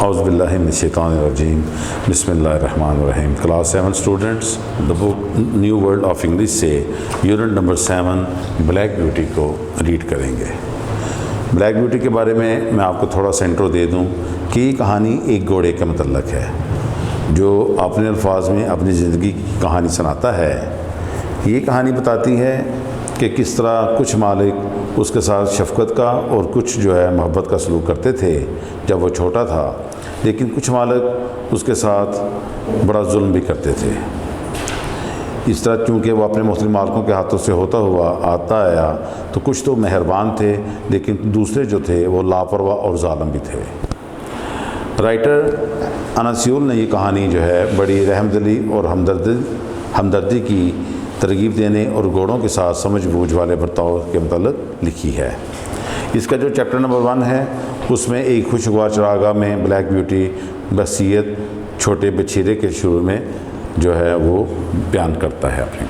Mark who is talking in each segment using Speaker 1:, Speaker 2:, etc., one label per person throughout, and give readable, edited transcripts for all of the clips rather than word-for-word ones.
Speaker 1: औज़ुबिल्लाहि मिनश्शैतानिर्रजीम बिस्मिल्लाहिर्रहमानिर्रहीम। Class 7 students, the book new world of English से unit number 7 black beauty को read करेंगे। Black Beauty के बारे में मैं आपको थोड़ा सा इंट्रो दे दूं कि ये कहानी एक घोड़े के मतलब है जो अपने अल्फाज में अपनी ज़िंदगी की कहानी सुनाता है। ये कहानी बताती है कि किस तरह कुछ मालिक उसके साथ शफ़क़त का और कुछ जो है मोहब्बत का सलूक करते थे जब वो छोटा था, लेकिन कुछ मालिक उसके साथ बड़ा जुल्म भी करते थे। इस तरह चूँकि वो अपने मुख्तलिफ मालिकों के हाथों से होता हुआ आता आया, तो कुछ तो मेहरबान थे लेकिन दूसरे जो थे वो लापरवाह और ज़ालिम भी थे। राइटर अनासियोल ने ये कहानी जो है बड़ी रहमदिली और हमदर्दी की तरगीब देने और घोड़ों के साथ समझ बूझ वाले बर्ताव के मतलब लिखी है। इसका जो चैप्टर नंबर 1 है उसमें एक खुशगवार चरागाह में ब्लैक ब्यूटी बसीयत छोटे बछीरे के शुरू में जो है वो बयान करता है अपने।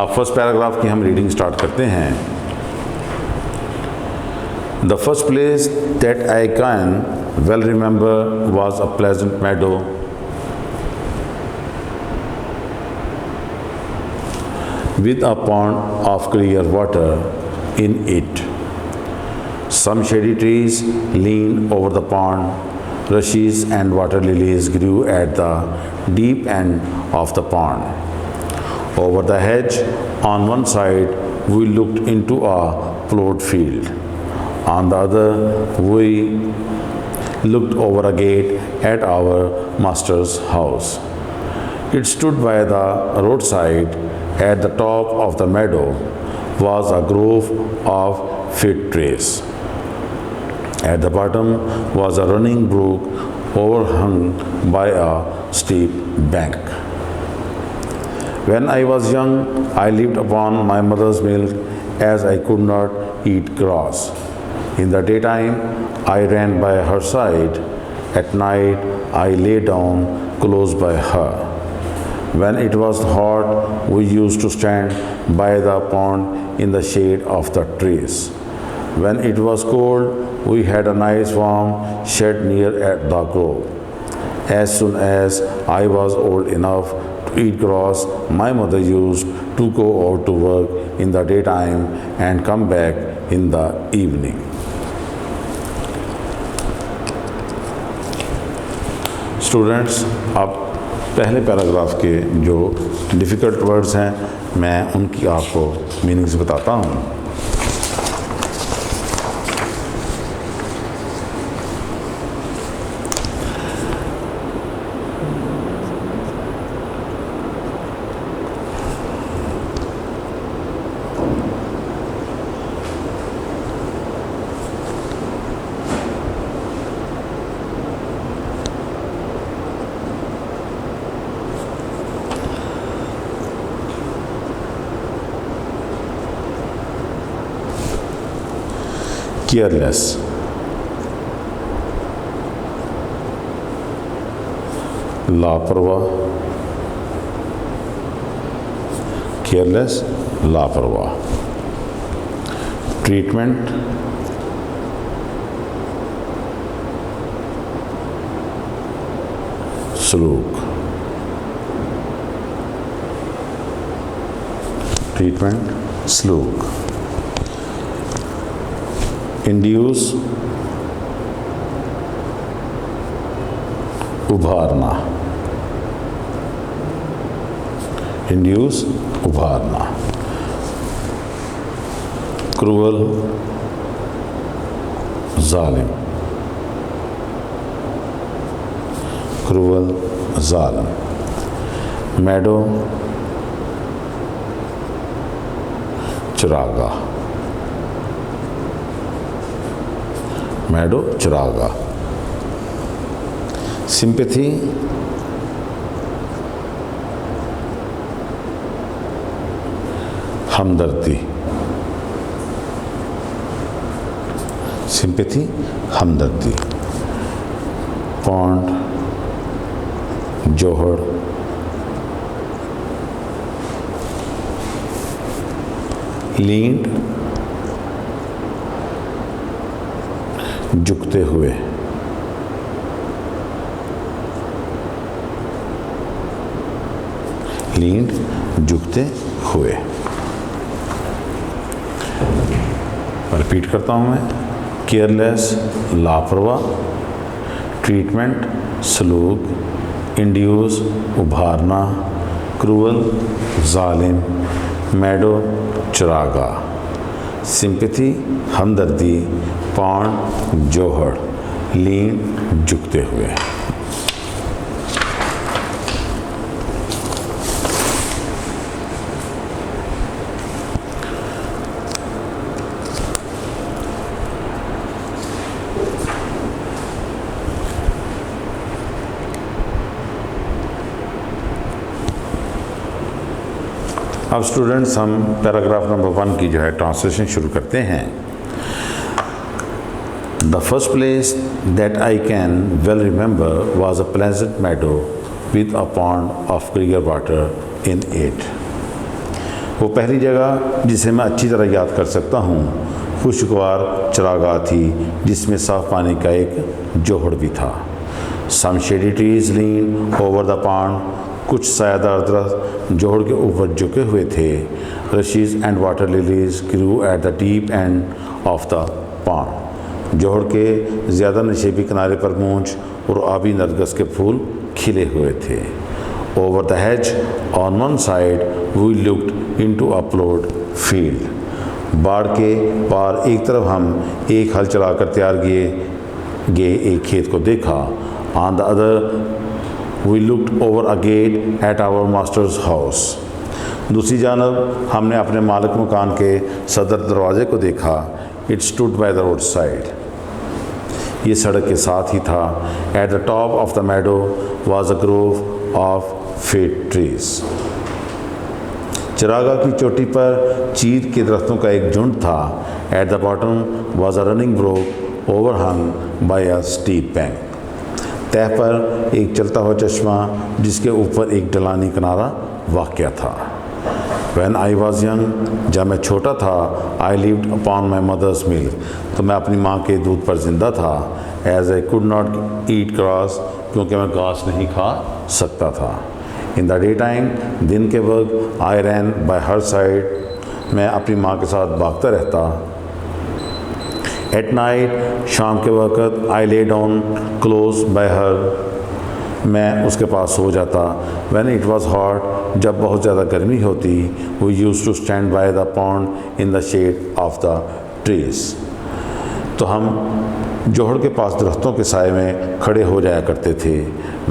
Speaker 1: अब फर्स्ट पैराग्राफ की हम रीडिंग स्टार्ट करते हैं। The first place that I can well remember was a pleasant meadow with a pond of clear water in it. Some shady trees leaned over the pond. Rushes and water lilies grew at the deep end of the pond. Over the hedge on one side we looked into a plowed field. On the other we looked over a gate at our master's house. It stood by the roadside. At the top of the meadow was a grove of fig trees. At the bottom was a running brook overhung by a steep bank. When I was young, I lived upon my mother's milk, as I could not eat grass. In the daytime, I ran by her side. At night, I lay down close by her. When it was hot, we used to stand by the pond in the shade of the trees. When it was cold, we had a nice warm shed near at the grove. As soon as I was old enough to eat grass, my mother used to go out to work in the daytime and come back in the evening. Students, अब पहले paragraph के जो difficult words हैं मैं उनकी आपको meanings बताता हूँ। केयरलेस, लापरवाह, केयरलेस लापरवाह। ट्रीटमेंट, सलूक, ट्रीटमेंट सलूक। इंड्यूस, उभारना, इंड्यूस उभारना। क्रूअल, जालिम, क्रूअल जालिम। मैडो, चरागाह, मैडो चरागा। सिंपैथी, हमदर्दी, सिंपैथी हमदर्दी। पॉन्ड, जोहड़, लींड, झुकते हुए, लींड झुकते हुए। रिपीट करता हूँ मैं, केयरलेस लापरवाह, ट्रीटमेंट सलूक, इंड्यूस उभारना, क्रूअल जालिम, मैडो चरागा, सिंपैथी हमदर्दी, पॉन्ड जोहड़, लीन झुकते हुए। अब स्टूडेंट्स हम पैराग्राफ नंबर 1 की जो है ट्रांसलेशन शुरू करते हैं। The first place that I can well remember was a pleasant meadow with a pond of clear water in it. वो पहली जगह जिसे मैं अच्छी तरह याद कर सकता हूँ खुशगवार चरागाह थी जिसमें साफ पानी का एक जोहड़ भी था। Some shady trees leaned over the pond. कुछ सायादार दरख्त जोहड़ के ऊपर झुके हुए थे। Rushes and water lilies grew at the deep end of the pond. जोहड़ के ज़्यादा नशेबी किनारे पर मूंछ और आबी नरगस के फूल खिले हुए थे। Over the hedge on one side we looked into a ploughed field. बाढ़ के पार एक तरफ हम एक हल चलाकर तैयार किए गए एक खेत को देखा। On the other We looked over a gate at our master's house. दूसरी जानब हमने अपने मालिक मकान के सदर दरवाजे को देखा। It stood by the roadside. ये सड़क के साथ ही था। At the top of the meadow was a grove of fig trees. चरागाह की चोटी पर चीर के दरख्तों का एक झुंड था। At the bottom was a running brook overhung by a steep bank. तह पर एक चलता हुआ चश्मा जिसके ऊपर एक ढलानी किनारा वाक़या था। When I was young, जब मैं छोटा था, I lived upon my mother's milk, तो मैं अपनी माँ के दूध पर ज़िंदा था। As I could not eat grass, क्योंकि मैं घास नहीं खा सकता था। In the daytime, दिन के वक्त I ran by her side, मैं अपनी माँ के साथ भागता रहता। At night, शाम के वक़्त I lay down close by her, मैं उसके पास सो जाता। When it was hot, जब बहुत ज़्यादा गर्मी होती, we used to stand by the pond in the shade of the trees. तो हम जोहड़ के पास दरख्तों के साए में खड़े हो जाया करते थे।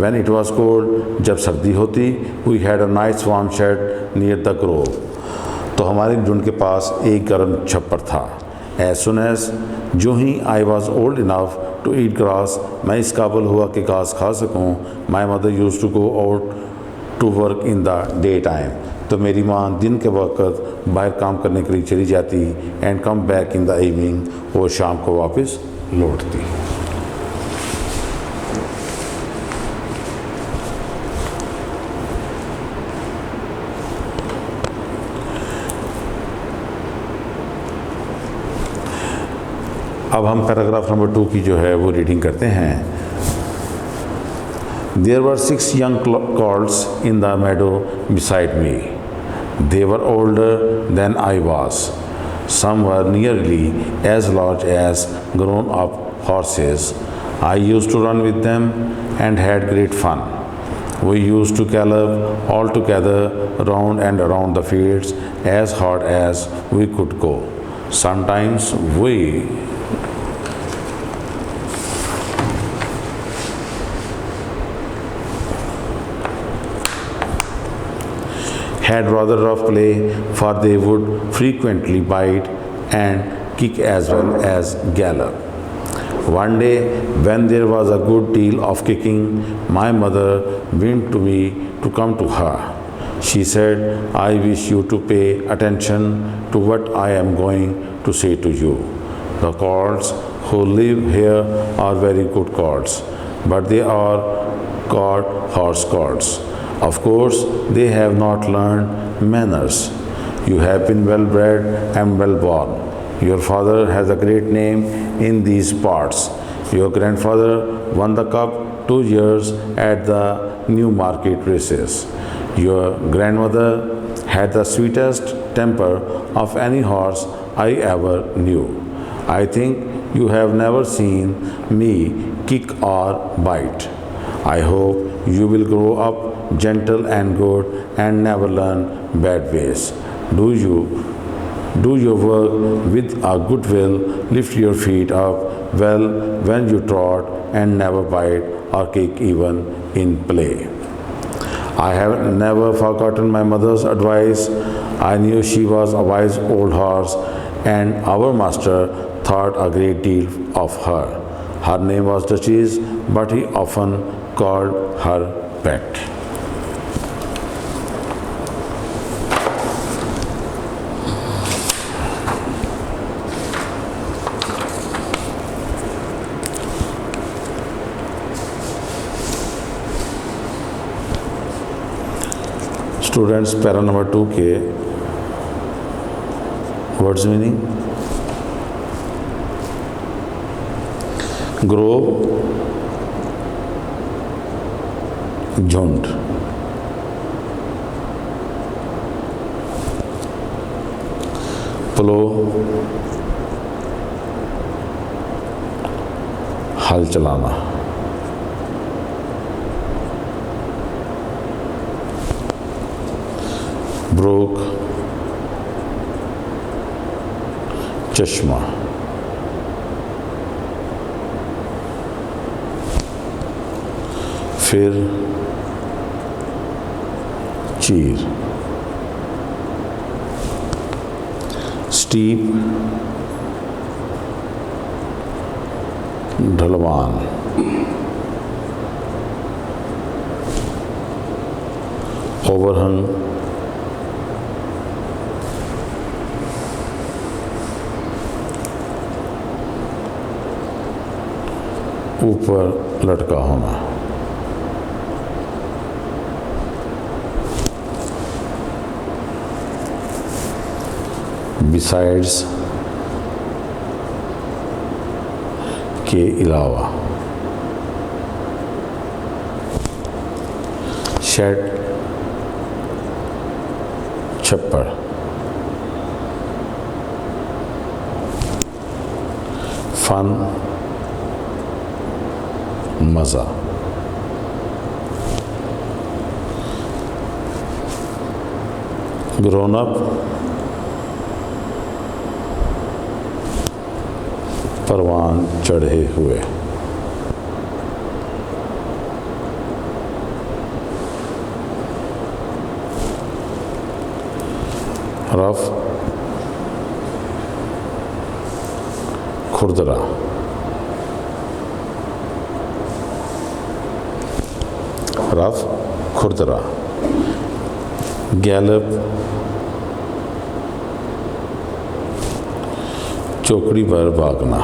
Speaker 1: When it was cold, जब सर्दी होती, we had a nice warm shed near the grove. तो हमारे झुंड के पास एक गर्म छप्पर था। As soon as जो ही I was old enough to eat grass, मैं इस काबिल हुआ कि घास खा सकूं, my mother used to go out to work in the daytime. तो मेरी माँ दिन के वक्त बाहर काम करने के लिए चली जाती and come back in the evening, वो शाम को वापस लौटती। अब हम पैराग्राफ नंबर 2 की जो है वो रीडिंग करते हैं। There were 6 young colts in the meadow beside me. They were older than I was. Some were nearly as large as grown-up horses. I used to run with them and had great fun. We used to gallop all together round and around the fields as hard as we could go. Sometimes we had rather rough play, for they would frequently bite and kick as well as gallop. One day, when there was a good deal of kicking, my mother went to me to come to her. She said, I wish you to pay attention to what I am going to say to you. The colts who live here are very good colts, but they are called horse colts. Of course, they have not learned manners. You have been well bred and well born. Your father has a great name in these parts. Your grandfather won the cup 2 years at the Newmarket races. Your grandmother had the sweetest temper of any horse I ever knew. I think you have never seen me kick or bite. I hope you will grow up gentle and good and never learn bad ways. Do your work with a good will, lift your feet up well when you trot, and never bite or kick even in play. I have never forgotten my mother's advice. I knew she was a wise old horse, and our master thought a great deal of her. Her name was Duchess, but he often called her pet. Students para number 2 के words meaning. Grove झुंड, प्लो हल चलाना, broke चश्मा, फिर चीर, steep ढलवान, ओवरहंग ऊपर लटका होना, बिसाइड्स के अलावा, शेड छप्पर, फन मज़ा, ग्रोन अप परवान चढ़े हुए, रफ खुरदरा, रफ खुरदरा, गैलप चौकड़ी पर भागना,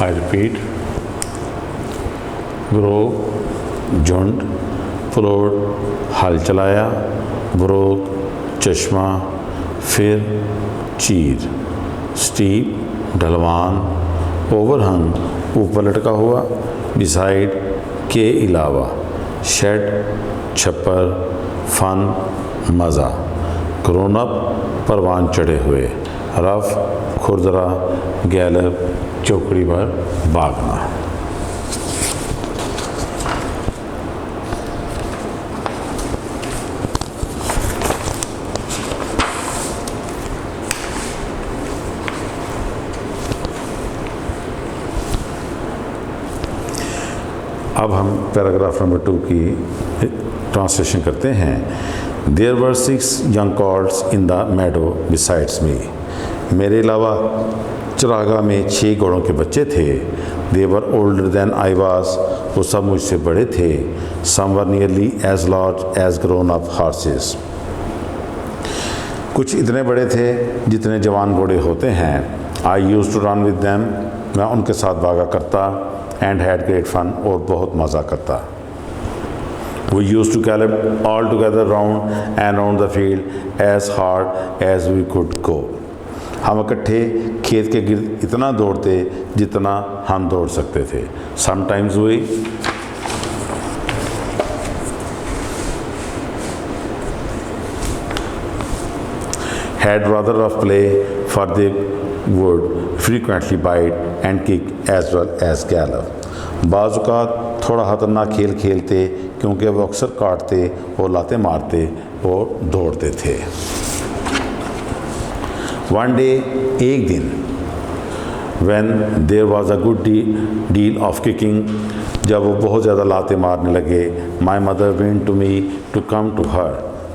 Speaker 1: आई रिपीट, ग्रो झुंड, प्लॉट हल चलाया, ब्रोक चश्मा, फिर चीर, स्टीप ढलवान, ओवरहंग ऊपर लटका हुआ, बिसाइड के अलावा, शेड छप्पर, फन मज़ा, ग्रोन अप परवान चढ़े हुए, रफ खुरदरा, गैलप चौकड़ी पर भागना। अब हम पैराग्राफ नंबर 2 की ट्रांसलेशन करते हैं। There were 6 young colts in the meadow besides me. मेरे अलावा चरागा में 6 घोड़ों के बच्चे थे। They were older than I was, वो सब मुझसे बड़े थे। Some were nearly as large as grown up horses, कुछ इतने बड़े थे जितने जवान घोड़े होते हैं। I used to run with them, मैं उनके साथ भागा करता। एंड हैड ग्रेट फन, और बहुत मज़ा करता। We used to gallop all together round and round the field as hard as we could go. हम इकट्ठे खेत के गिर्द इतना दौड़ते जितना हम दौड़ सकते थे। Sometimes we had rather of play, for they would frequently bite and kick as well as gallop। बाज़ औक़ात थोड़ा खतरनाक खेल खेलते क्योंकि वो अक्सर काटते और लाते मारते और दौड़ते थे। वन डे, एक दिन, when there was a good deal of kicking, जब वो बहुत ज़्यादा लाते मारने लगे, my mother went to me to come to her,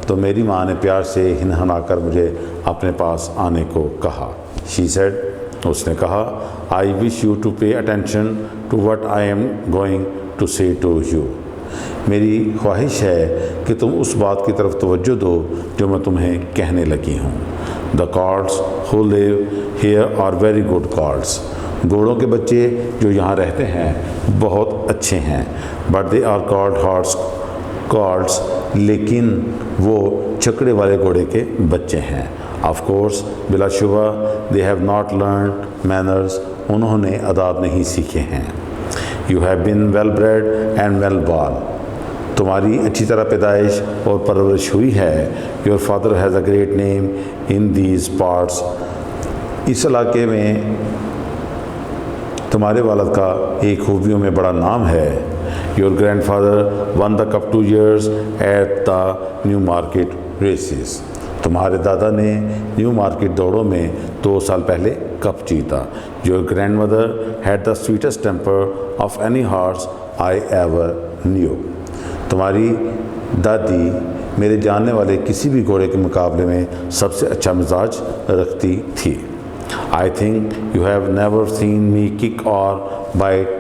Speaker 1: तो मेरी माँ ने प्यार से हिनहनाकर मुझे अपने पास आने को कहा। She said, उसने कहा, I wish you to pay attention to what I am going to say to you। मेरी ख्वाहिश है कि तुम उस बात की तरफ तवज्जो दो जो मैं तुम्हें कहने लगी हूँ। The cows who live here are very good cows। घोड़ों के बच्चे जो यहाँ रहते हैं बहुत अच्छे हैं। But they are called horse cows, लेकिन वो छकड़े वाले घोड़े के बच्चे हैं। Of course, बिलाशुबा they have not learned manners, उन्होंने आदाब नहीं सीखे हैं। You have been well bred and well born, तुम्हारी अच्छी तरह पैदाइश और परवरिश हुई है। Your father has a great name in these parts, इस इलाके में तुम्हारे वालिद का एक खूबियों में बड़ा नाम है। Your grandfather won the cup 2 years at the New Market races, तुम्हारे दादा ने न्यू मार्केट दौड़ों में 2 साल पहले कप जीता। Your grandmother had the sweetest temper of any horse I ever knew, तुम्हारी दादी मेरे जानने वाले किसी भी घोड़े के मुकाबले में सबसे अच्छा मिजाज रखती थी। I think you have never seen me kick or bite,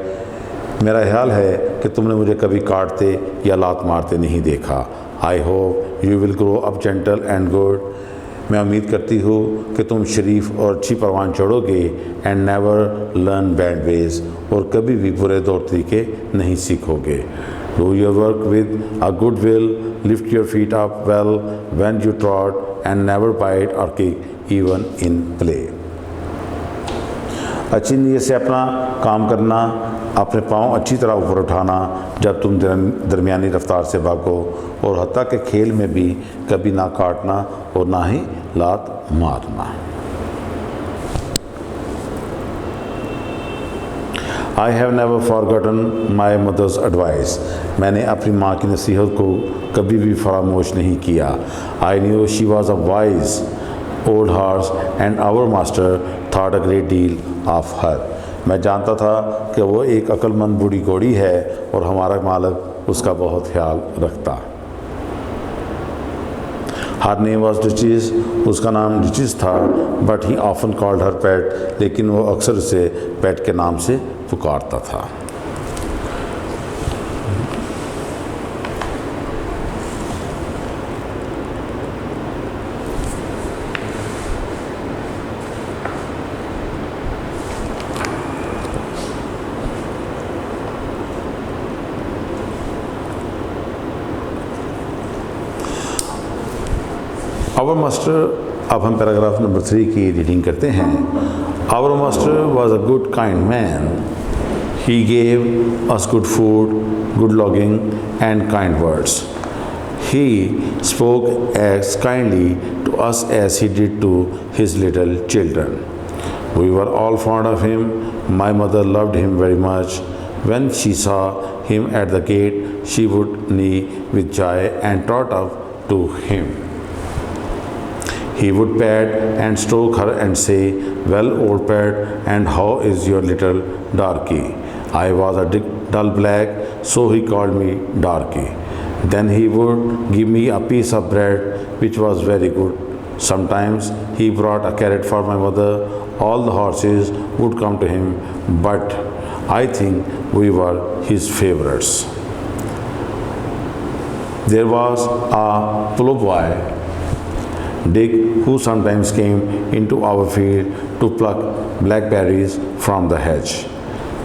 Speaker 1: मेरा ख्याल है कि तुमने मुझे कभी काटते या लात मारते नहीं देखा। I hope you will grow up gentle and good, मैं उम्मीद करती हूँ कि तुम शरीफ और अच्छी परवान चढ़ोगे। and never learn bad ways, और कभी भी बुरे तौर तरीके नहीं सीखोगे। do your work with a good will, lift your feet up well when you trot, and never bite or kick even in play। अच्छी नीयत से अपना काम करना, अपने पाँव अच्छी तरह ऊपर उठाना जब तुम दरमियानी रफ्तार से भागो, और हत्ता के खेल में भी कभी ना काटना और ना ही लात मारना। I have never forgotten my mother's advice, मैंने अपनी माँ की नसीहत को कभी भी फरामोश नहीं किया। I knew she was a wise old horse and our master thought a great deal of her, मैं जानता था कि वो एक अक्लमंद बूढ़ी घोड़ी है और हमारा मालिक उसका बहुत ख्याल रखता। Her name was Duchess, उसका नाम Duchess था, but he often called her pet, लेकिन वो अक्सर उसे पेट के नाम से पुकारता था। आवर मास्टर, अब हम पैराग्राफ नंबर 3 की रीडिंग करते हैं। Our master was a good kind man, he gave us good food, good lodging and kind words, he spoke as kindly to us as he did to his little children. We were all fond of him, my mother loved him very much. When she saw him at the gate, she would neigh with joy and trot up to him. He would pat and stroke her and say, "Well, old pet, and how is your little darky?" I was a dull black, so he called me Darky. Then he would give me a piece of bread, which was very good. Sometimes he brought a carrot for my mother. All the horses would come to him, but I think we were his favorites. There was a ploughboy, Dick, who sometimes came into our field to pluck blackberries from the hedge.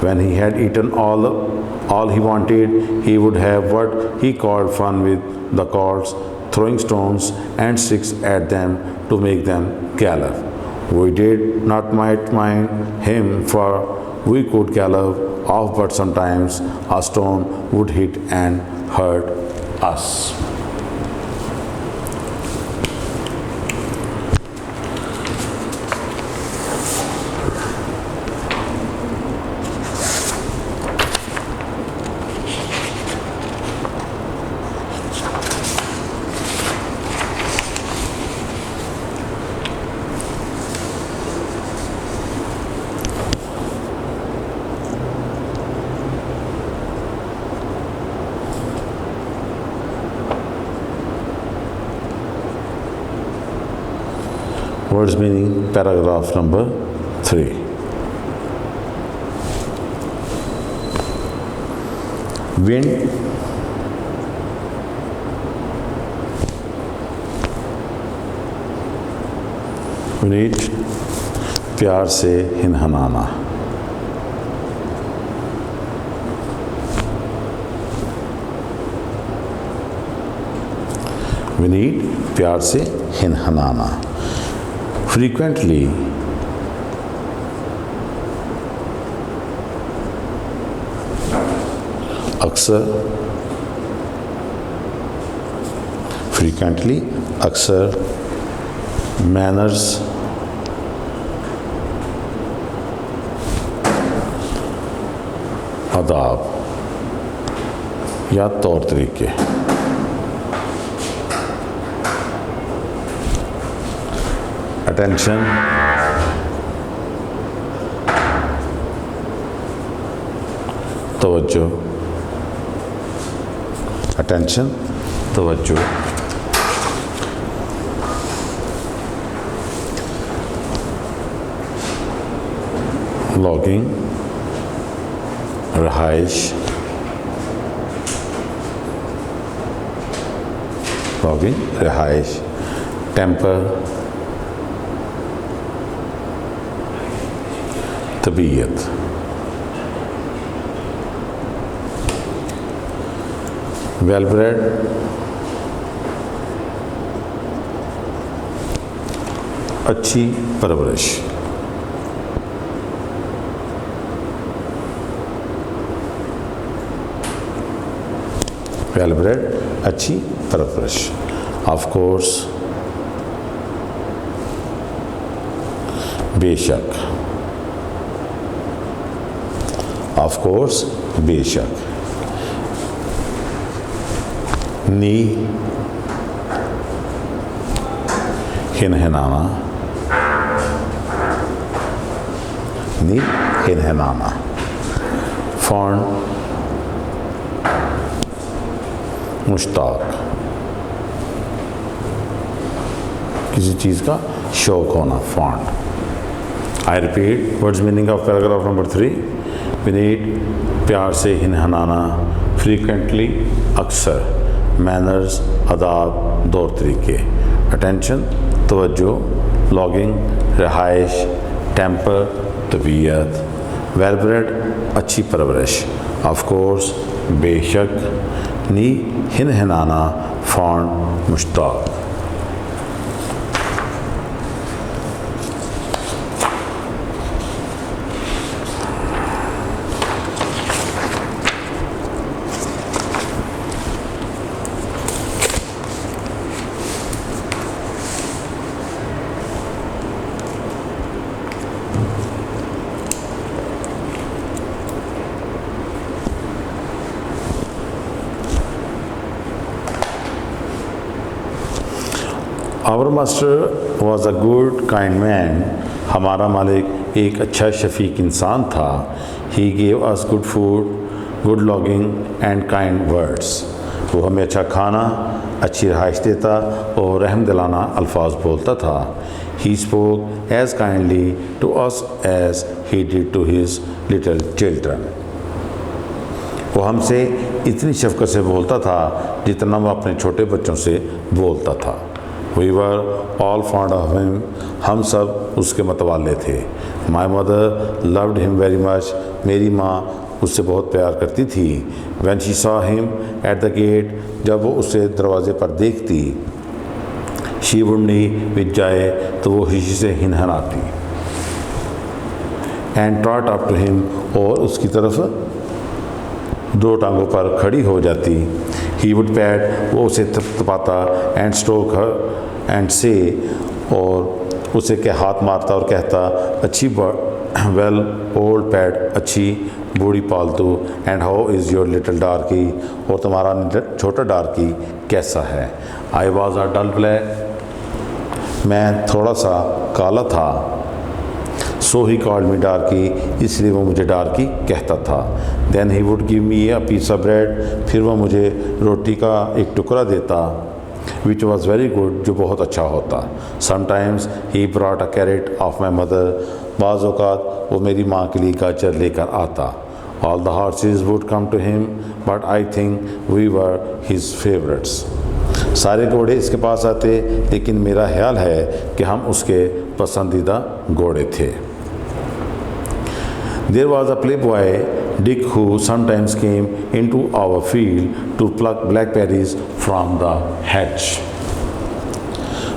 Speaker 1: When he had eaten all he wanted, he would have what he called fun with the colts, throwing stones and sticks at them to make them gallop. We did not might mind him, for we could gallop off, but sometimes a stone would hit and hurt us. Words meaning paragraph number 3. Wind, Vineet प्यार से हिनहनाना। विनीत प्यार से हिनहनाना। Frequently, अक्सर, frequently अक्सर, manners, आदाब या तौर तरीके। अटेंशन, तवज्जो, अटेंशन, तवज्जो। लॉगिंग, रहाइश, लॉगिंग, रहाइश। टेम्पर, तबीयत। वेल ब्रेड, अच्छी परवरिश। वेल ब्रेड, अच्छी परवरिश। ऑफ कोर्स, बेशक। ऑफ कोर्स, बेशक। नी, हिनहिनाना। नी, हिनहिनाना। फॉन्ड, मुश्ताक, किसी चीज़ का शौक होना। Fond. I repeat words meaning of paragraph number 3। Vineet प्यार से हिनहनाना। फ्रीक्वेंटली अक्सर। मैनर्स आदाब दौर तरीके। अटेंशन तवज्जो। लॉगिंग रहाइश। टेम्पर तबीयत। वेल ब्रेड अच्छी परवरिश। ऑफ कोर्स बेशक। नी हिनहनाना। फॉन्ड मुश्ताक। Our master was a good kind man. हमारा मालिक एक अच्छा शफीक इंसान था। He gave us good food, good lodging and kind words. वो हमें अच्छा खाना, अच्छी रहाइश देता और रहम दिलाना अल्फाज बोलता था। He spoke as kindly to us as he did to his little children. वो हमसे इतनी शफ़क़त से बोलता था जितना वो अपने छोटे बच्चों से बोलता था। We were all fond of him. हम सब उसके मतवाले थे। My mother loved him very much. मेरी माँ उससे बहुत प्यार करती थी। When she saw him at the gate, जब वो उसे दरवाज़े पर देखती, शी वुड नी विद जाए तो वो खुशी से हिनहनाती। And trot up to him, और उसकी तरफ दो टांगों पर खड़ी हो जाती। ही वुड पैट, वो उसे थपथपाता। एंड स्ट्रोक हर एंड से, और उसे क्या हाथ मारता और कहता अच्छी वेल ओल्ड पैट, अच्छी बूढ़ी पालतू। And how is your little डार्की, और तुम्हारा छोटा डार्की कैसा है। I was a dull black, मैं थोड़ा सा काला था। सो ही कॉल्ड मी डार्की, इसलिए वो मुझे डार्की कहता था। Then he would give me a piece of bread, फिर वह मुझे रोटी का एक टुकड़ा देता। विच वॉज़ वेरी गुड, जो बहुत अच्छा होता। Sometimes he brought a carrot of my mother, बाज़ औक़ात वो मेरी माँ के लिए गाजर लेकर आता। All the horses would come to him, but I think we were his favourites. सारे घोड़े इसके पास आते, लेकिन मेरा ख्याल है कि हम उसके पसंदीदा घोड़े थे। There was a playboy, Dick, who sometimes came into our field to pluck blackberries from the hedge.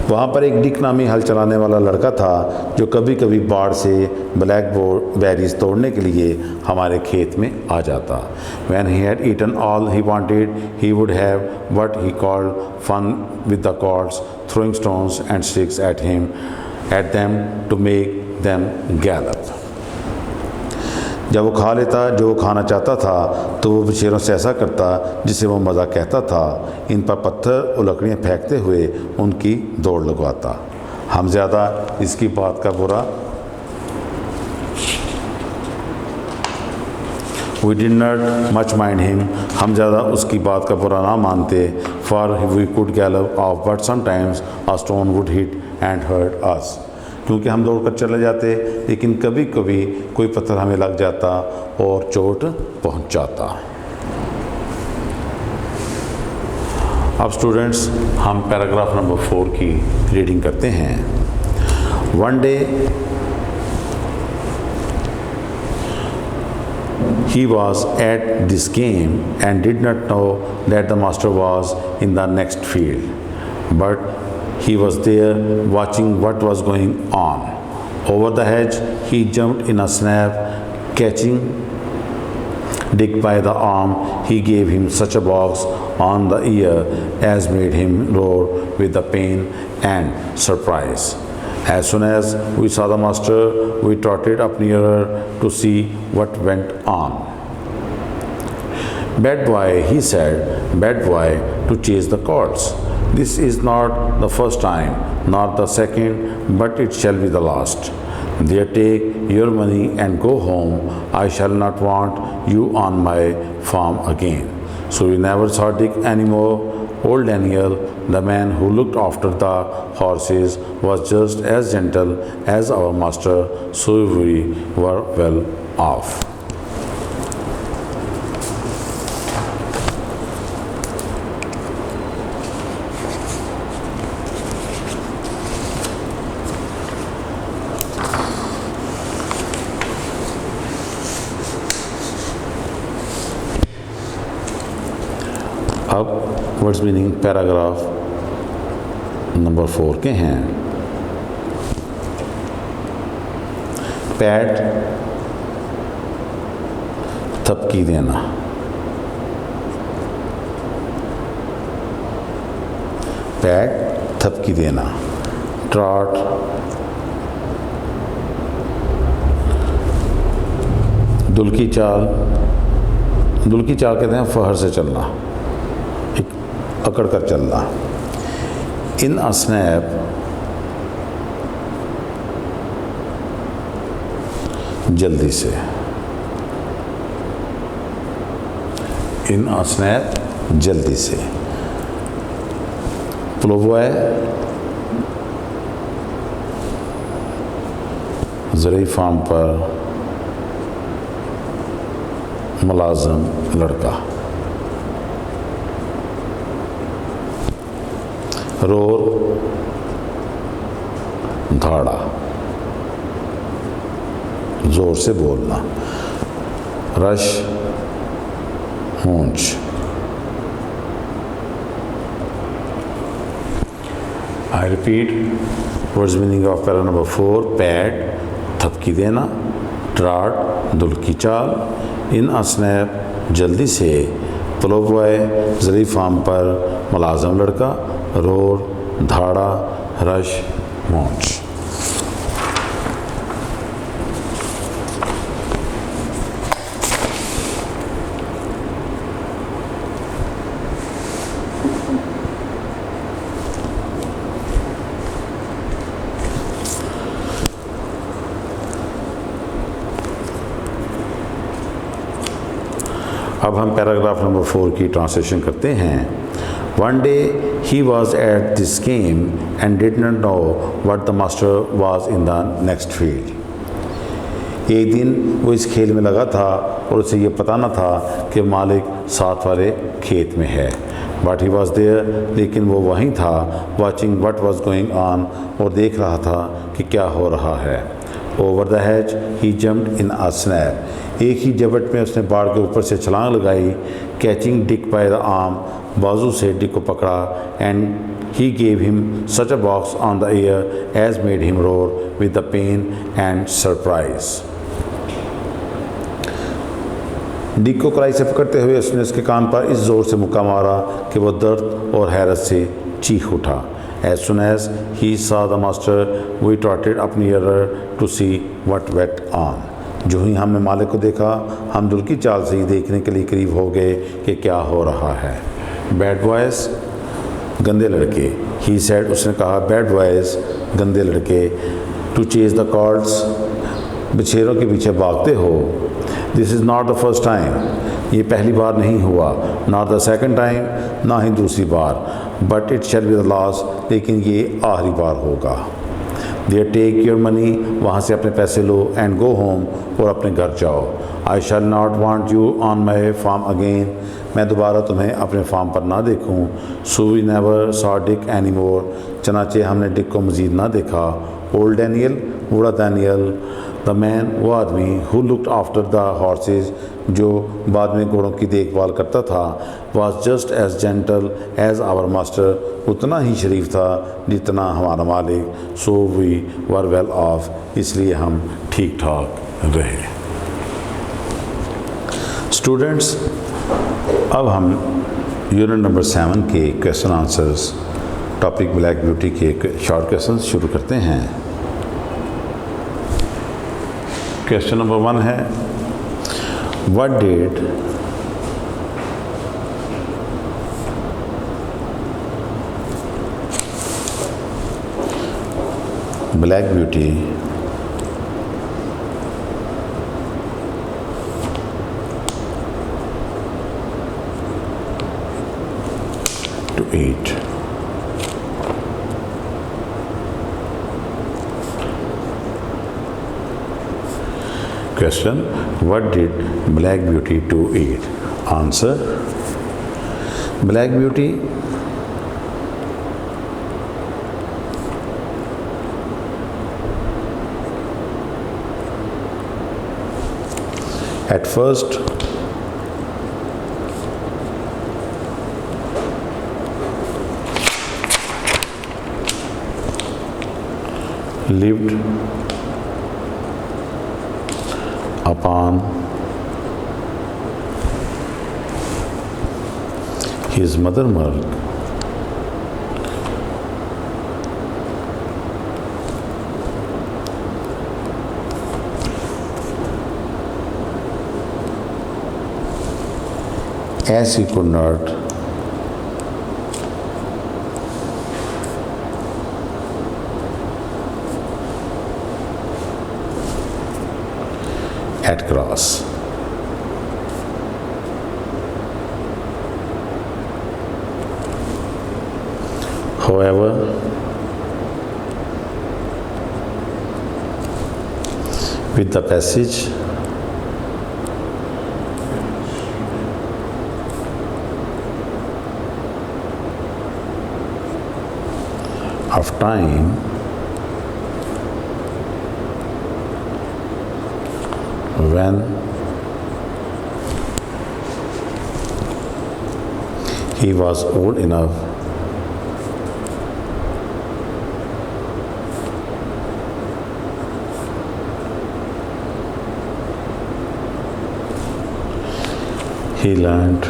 Speaker 1: वहाँ पर एक डिक नामी हल चलाने वाला लड़का था जो कभी कभी बाढ़ से ब्लैकबेरीज तोड़ने के लिए हमारे खेत में आ जाता। When he had eaten all he wanted, he would have what he called fun with the cords, throwing stones and sticks at them to make them gallop. जब वो खा लेता जो वो खाना चाहता था, तो वो शेरों से ऐसा करता जिसे वो मज़ा कहता था। इन पर पत्थर और लकड़ियाँ फेंकते हुए उनकी दौड़ लगवाता। हम ज़्यादा इसकी बात का बुरा We did not much mind him, हम ज़्यादा उसकी बात का बुरा ना मानते। For we could gallop off, but sometimes a stone would hit and hurt us. क्योंकि हम दौड़ कर चले जाते, लेकिन कभी कभी कोई पत्थर हमें लग जाता और चोट पहुंचाता। अब स्टूडेंट्स हम पैराग्राफ नंबर 4 की रीडिंग करते हैं। One day he was at this game and did not know that the master was in the next field, but he was there watching what was going on. Over the hedge, he jumped in a snap, catching Dick by the arm. He gave him such a box on the ear as made him roar with the pain and surprise. As soon as we saw the master, we trotted up nearer to see what went on. Bad boy, he said, bad boy, to chase the cords. This is not the first time, nor the second, but it shall be the last. There, take your money and go home. I shall not want you on my farm again. So we never saw Dick anymore. Old Daniel, the man who looked after the horses, was just as gentle as our master, so we were well off. अब words meaning paragraph number 4 के हैं। PAT, थपकी देना। PAT, थपकी देना। Trout, दुल्की चाल। दुल्की चाल कहते हैं फहर से चलना, अकड़ कर चलना। इन अ स्नैप, जल्दी से। इन अ स्नैप, जल्दी से। प्लोबॉय, ज़रूरी फार्म पर मुलाजिम लड़का। रोर, धाड़ा, जोर से बोलना। Rush, होंच। I repeat, what's the meaning of para number 4? Pat, थपकी देना, ट्राट, दुल की चाल, इन असनैप, जल्दी से, तलब बॉय, ज़रीफ़ फार्म पर, मुलाज़म लड़का, रोर, धाड़ा, रश, मौज। अब हम पैराग्राफ नंबर 4 की ट्रांसलेशन करते हैं। One day he was at this game and did not know what the master was in the next field. एक दिन वो इस खेल में लगा था और उसे ये पता न था कि मालिक साथ वाले खेत में है। बट ही वॉज देयर, लेकिन वो वहीं था, watching what was going on, और देख रहा था कि क्या हो रहा है। Over the has he jumped in a snap, एक ही झपट में उसने बाड़ के ऊपर से छलांग लगाई। Catching Dick by the arm, बाजू से डिक को पकड़ा। And he gave him such a box on the ear as made him roar with the pain and surprise. Dick को कलाई से पकड़ते हुए उसने उसके कान पर इस जोर से मुक्का मारा कि वो दर्द और हैरत से चीख उठा। As soon as he saw the master, we trotted up nearer to see what went on. जो ही हमने मालिक को देखा, हम दुल की चाल से ही देखने के लिए करीब हो गए कि क्या हो रहा है। बैड बॉयज़, गंदे लड़के। ही सेड, उसने कहा, बैड बॉयज़, गंदे लड़के। टू चेज द कॉर्ड्स, बछेरों के पीछे भागते हो। This is not the first time, ये पहली बार नहीं हुआ। नॉट द सेकंड टाइम, ना ही दूसरी बार। But it shall be the last, लेकिन ये आखिरी बार होगा। देयर टेक योर मनी, वहाँ से अपने पैसे लो। एंड गो होम, और अपने घर जाओ। I shall not want you on my farm again, मैं दोबारा तुम्हें अपने फार्म पर ना देखूँ। So we never saw Dick any more, चनाचे हमने डिक को मज़ीद ना देखा। ओल्ड डैनियल, बूढ़ा डैनियल। द मैन, वो आदमी, who looked after the horses, जो बाद में घोड़ों की देखभाल करता था। Was just as gentle as our master, उतना ही शरीफ था जितना हमारा मालिक। सो वी वर वेल ऑफ, इसलिए हम ठीक ठाक रहे। स्टूडेंट्स, अब हम यूनिट नंबर 7 के question answers, topic Black Beauty के शॉर्ट क्वेश्चन शुरू करते हैं। क्वेश्चन नंबर 1 है, what did Black Beauty to eat? Question, what did Black Beauty to eat? Answer, Black Beauty at first lived upon his mother milk as he could not at grass. However, with the passage of time, when he was old enough He learned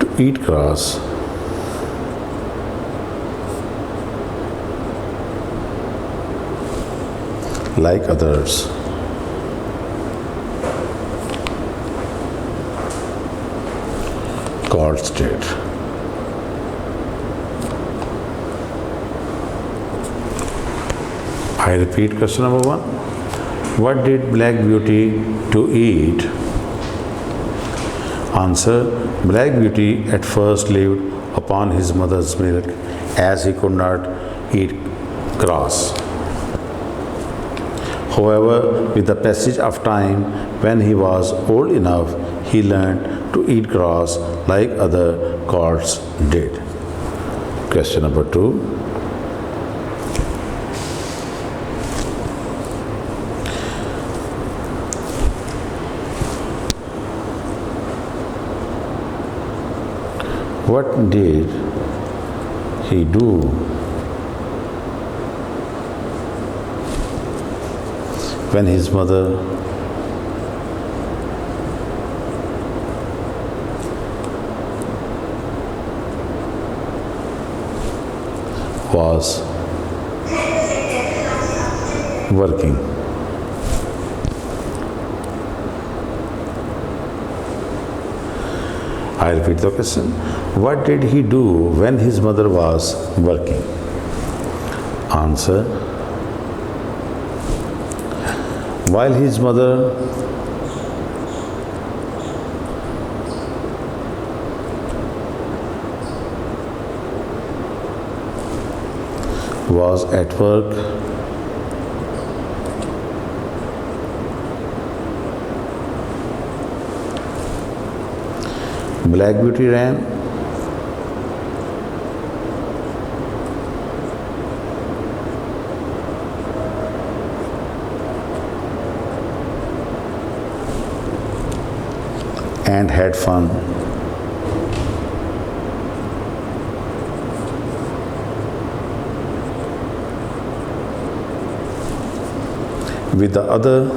Speaker 1: to eat grass like others. Gods did. I repeat question number 1. What did Black Beauty to eat? Answer. Black Beauty at first lived upon his mother's milk as he could not eat grass. However, with the passage of time, when he was old enough, he learned to eat grass like other gods did. Question number 2. What did he do when his mother was working? I repeat the question. What did he do when his mother was working? Answer. While his mother was at work, Black Beauty ran and had fun. With the other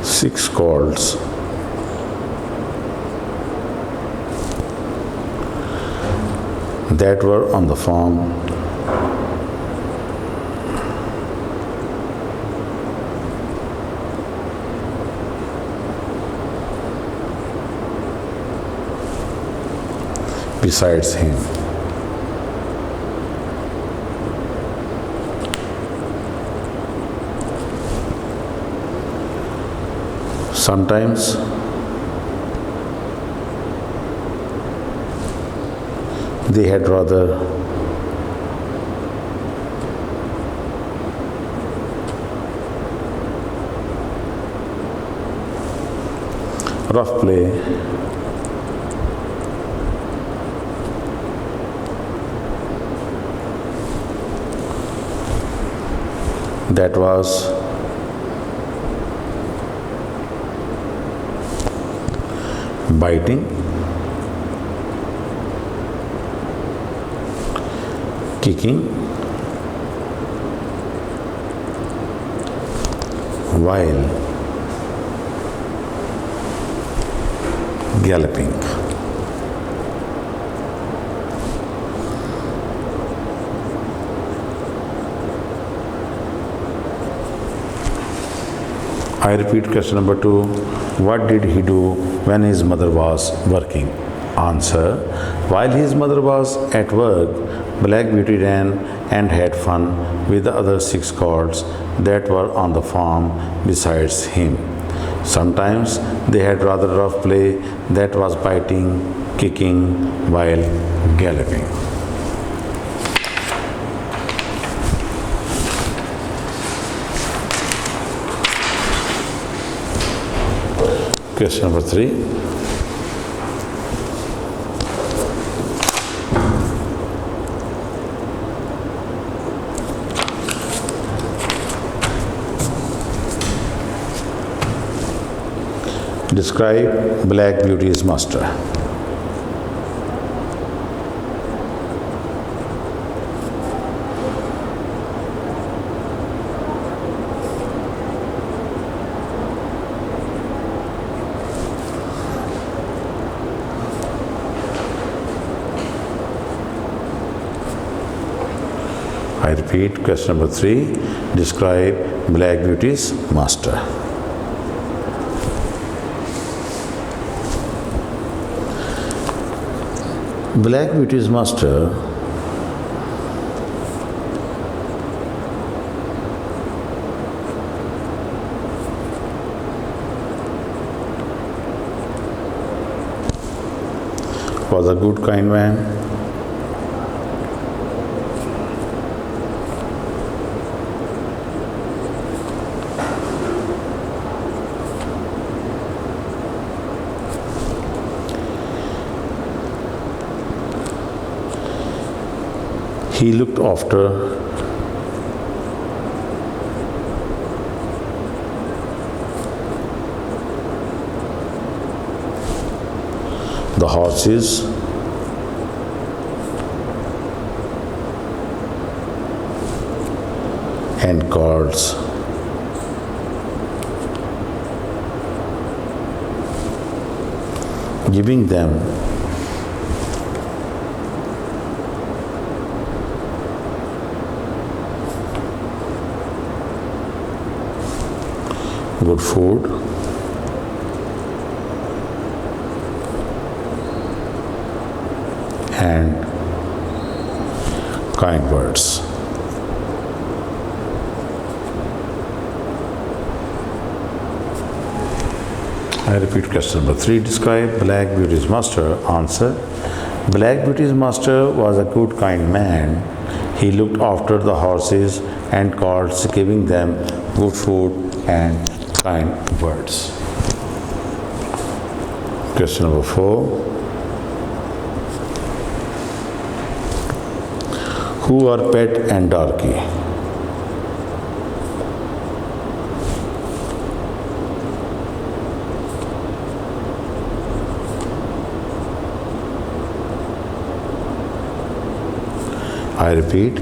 Speaker 1: six gods that were on the farm besides him. Sometimes they had rather rough play that was biting, kicking, while galloping. I repeat question number 2. What did he do when his mother was working? Answer. While his mother was at work, Black Beauty ran and had fun with the other six gods that were on the farm besides him. Sometimes they had rather rough play that was biting, kicking, while galloping. Question number 3. Describe Black Beauty's master. I repeat, question number 3. Describe Black Beauty's master. Black Beauty's master was a good, kind man. He looked after the horses and carts, giving them good food and kind words. I repeat, question number 3. Describe Black Beauty's master. Answer. Black Beauty's master was a good, kind man. He looked after the horses and carts, giving them good food and kind words. Question number 4. Who are Pet and Darky? I repeat,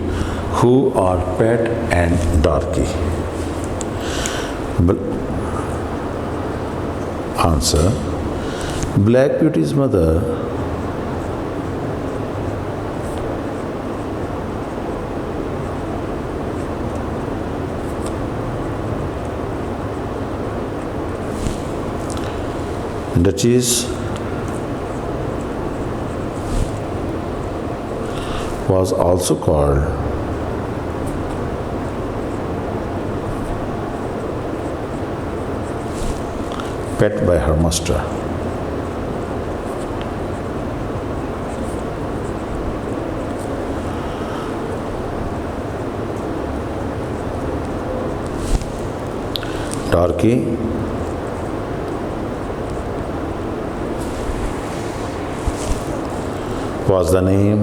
Speaker 1: who are Pet and Darky? Answer. Black Beauty's mother Duchess was also called Pet by her master. Darky was the name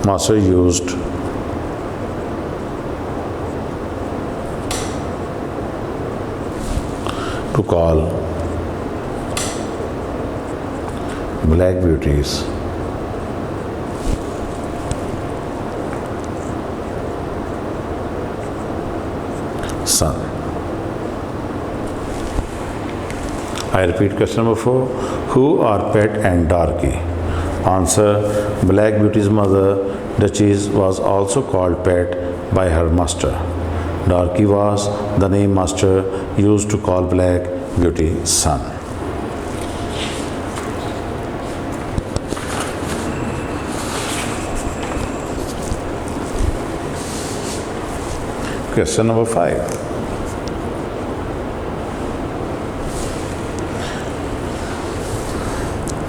Speaker 1: master used to call Black Beauty's son. I repeat, question number 4. Who are Pet and Darky? Answer. Black Beauty's mother, Duchess, was also called Pet by her master. Darky was the name master used to call Black Beauty's son. Question number 5.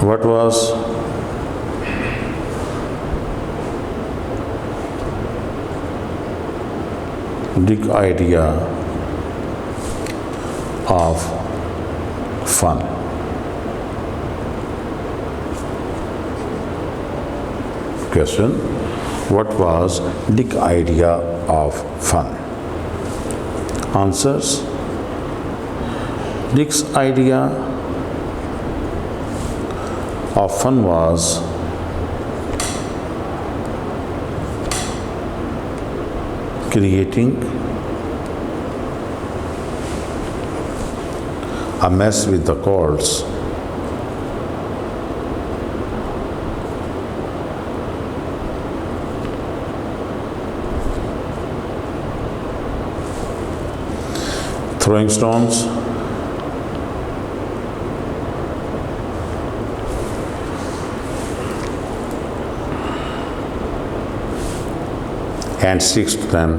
Speaker 1: What was the idea of fun? Question. What was the idea of fun? Answers. Dick's idea of fun was creating a mess with the chords throwing stones, and sticks to them,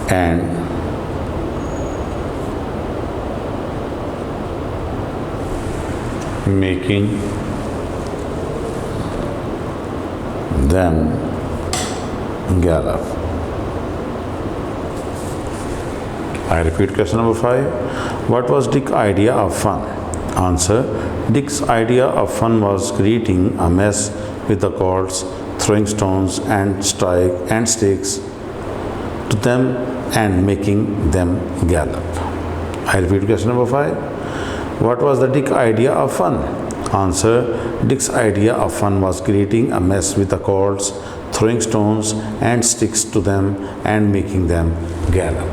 Speaker 1: and making them gallop. I repeat question number 5. What was Dick's idea of fun? Answer. Dick's idea of fun was creating a mess with the cords, throwing stones and sticks to them and making them gallop. I repeat question number 5. What was the Dick's idea of fun? Answer. Dick's idea of fun was creating a mess with the cords, throwing stones and sticks to them and making them gallop.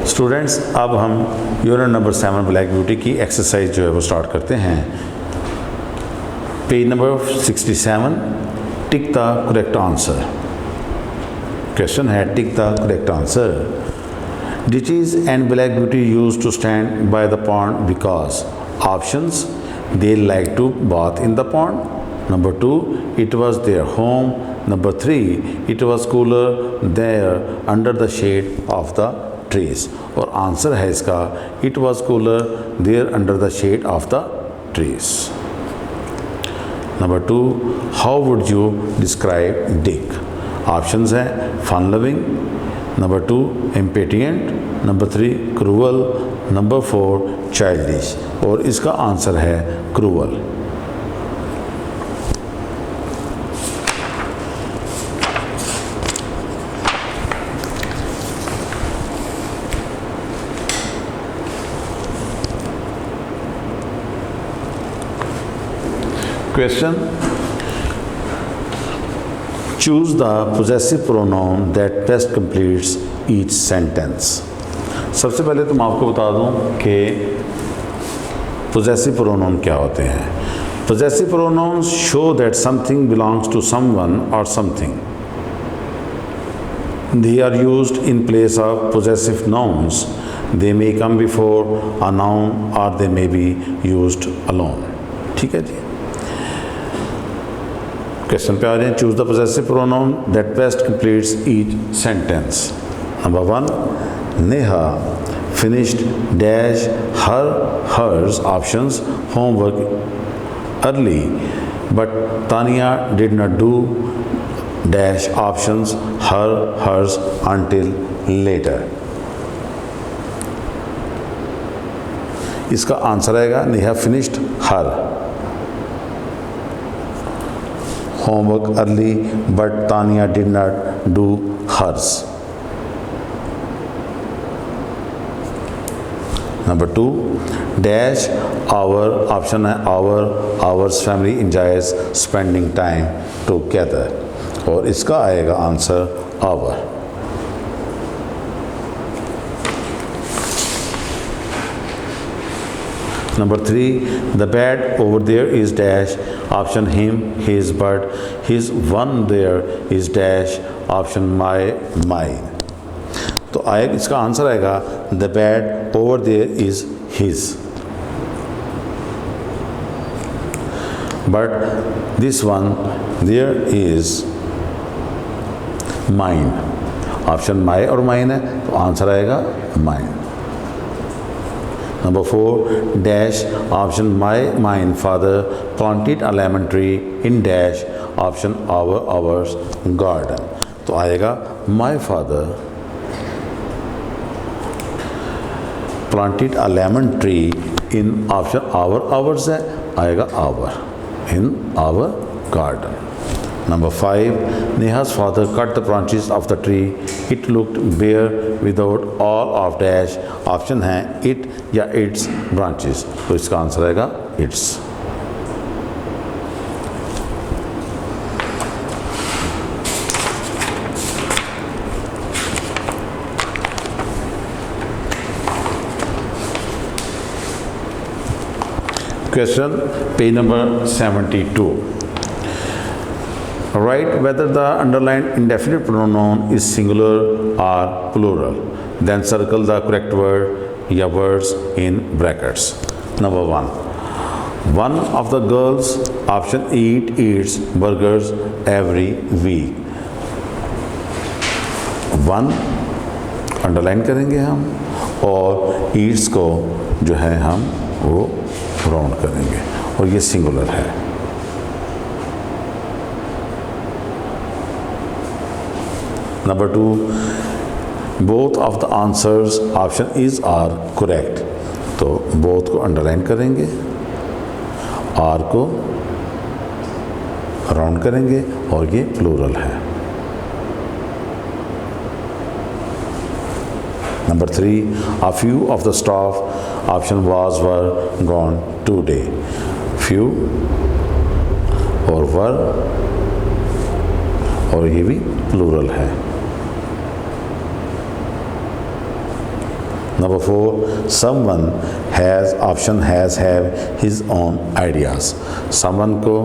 Speaker 1: Students, अब हम unit number 7 black beauty की exercise जो है वो start करते हैं। Page number 67, tick the correct answer. Question है tick the correct answer. Ditches and Black Beauty used to stand by the pond because options: they like to bath in the pond. Number 2, it was their home. Number 3, it was cooler there under the shade of the trees. और answer है इसका it was cooler there under the shade of the trees. Number 2, how would you describe Dick? Options हैं fun loving, Number 2, impatient. Number 3, cruel. Number 4, childish. और इसका answer है cruel. Question. Choose the possessive pronoun that best completes each sentence. सबसे पहले तो मैं आपको बता दूं कि possessive pronoun क्या होते हैं। Possessive pronouns show that something belongs to someone or something. They are used in place of possessive nouns. They may come before a noun or they may be used alone. ठीक है जी। Question पे आ रहे हैं। Choose the possessive pronoun that best completes each sentence. Number 1, Neha finished dash hers options homework early but Tania did not do dash options hers until later. इसका answer आएगा Neha finished her homework early but Tanya did not do hers. Number 2, dash our option है ours family enjoys spending time together और इसका आएगा answer our. Number 3, the bed over there is dash option him his but his one there is dash option mine. तो आएगा इसका answer आएगा the bed over there is his but this one there is mine. Option my और mine है तो answer आएगा mine. Number 4, dash option mine father planted a lemon tree in dash option ours garden. तो आएगा my father planted a lemon tree in option ours है आएगा our in our garden. Number 5, Neha's father cut the branches of the tree. It looked bare without all of dash. Option है it या its branches. तो इसका answer आएगा its. Question, page number 72. Write whether the underlined indefinite pronoun is singular or plural. Then circle the correct word या words in brackets. Number 1. One of the girls, option eats burgers every week. One underline करेंगे हम और Yeats को जो है हम वो round करेंगे और ये सिंगुलर है. Number 2, both of the answers option is are correct. तो both को अंडरलाइन करेंगे, आर को राउंड करेंगे और ये प्लूरल है. Number 3, a few of the staff option was were gone today. Few और were और ये भी प्लूरल है. Number 4, someone has option has have his own ideas. Someone को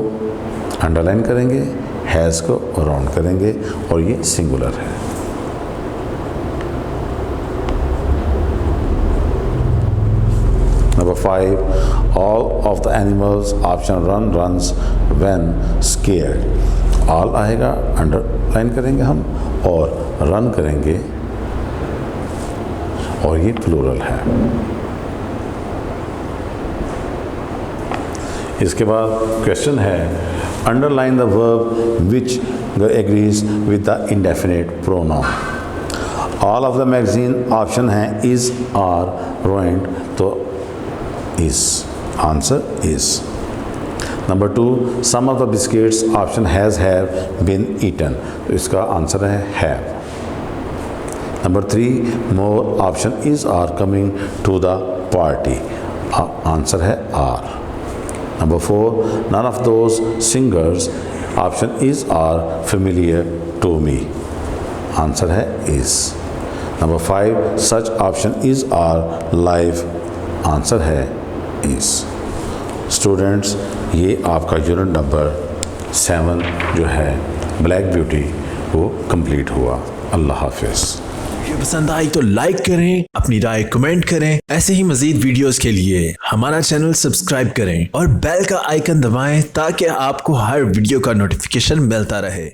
Speaker 1: अंडरलाइन करेंगे, has को राउंड करेंगे और ये सिंगुलर है. Number 5, all of the animals option run runs when scared. All आएगा, अंडरलाइन करेंगे हम और रन करेंगे और ये प्लूरल है. इसके बाद क्वेश्चन है, underline the verb which agrees with the indefinite pronoun. All of the magazine option है इज आर रोइंड, तो is. Answer is. Number 2, some of the biscuits option has have been eaten. तो इसका answer है have. Number 3, more option is are coming to the party. Answer है are. Number 4, none of those singers option is are familiar to me. Answer है is. Number 5, such option is are live. Answer है is. Students, ये आपका unit number 7 जो है black beauty वो complete हुआ. अल्लाह हाफिज़.
Speaker 2: वीडियो पसंद आई तो लाइक करें, अपनी राय कमेंट करें. ऐसे ही मजीद वीडियोस के लिए हमारा चैनल सब्सक्राइब करें और बेल का आइकन दबाएं ताकि आपको हर वीडियो का नोटिफिकेशन मिलता रहे.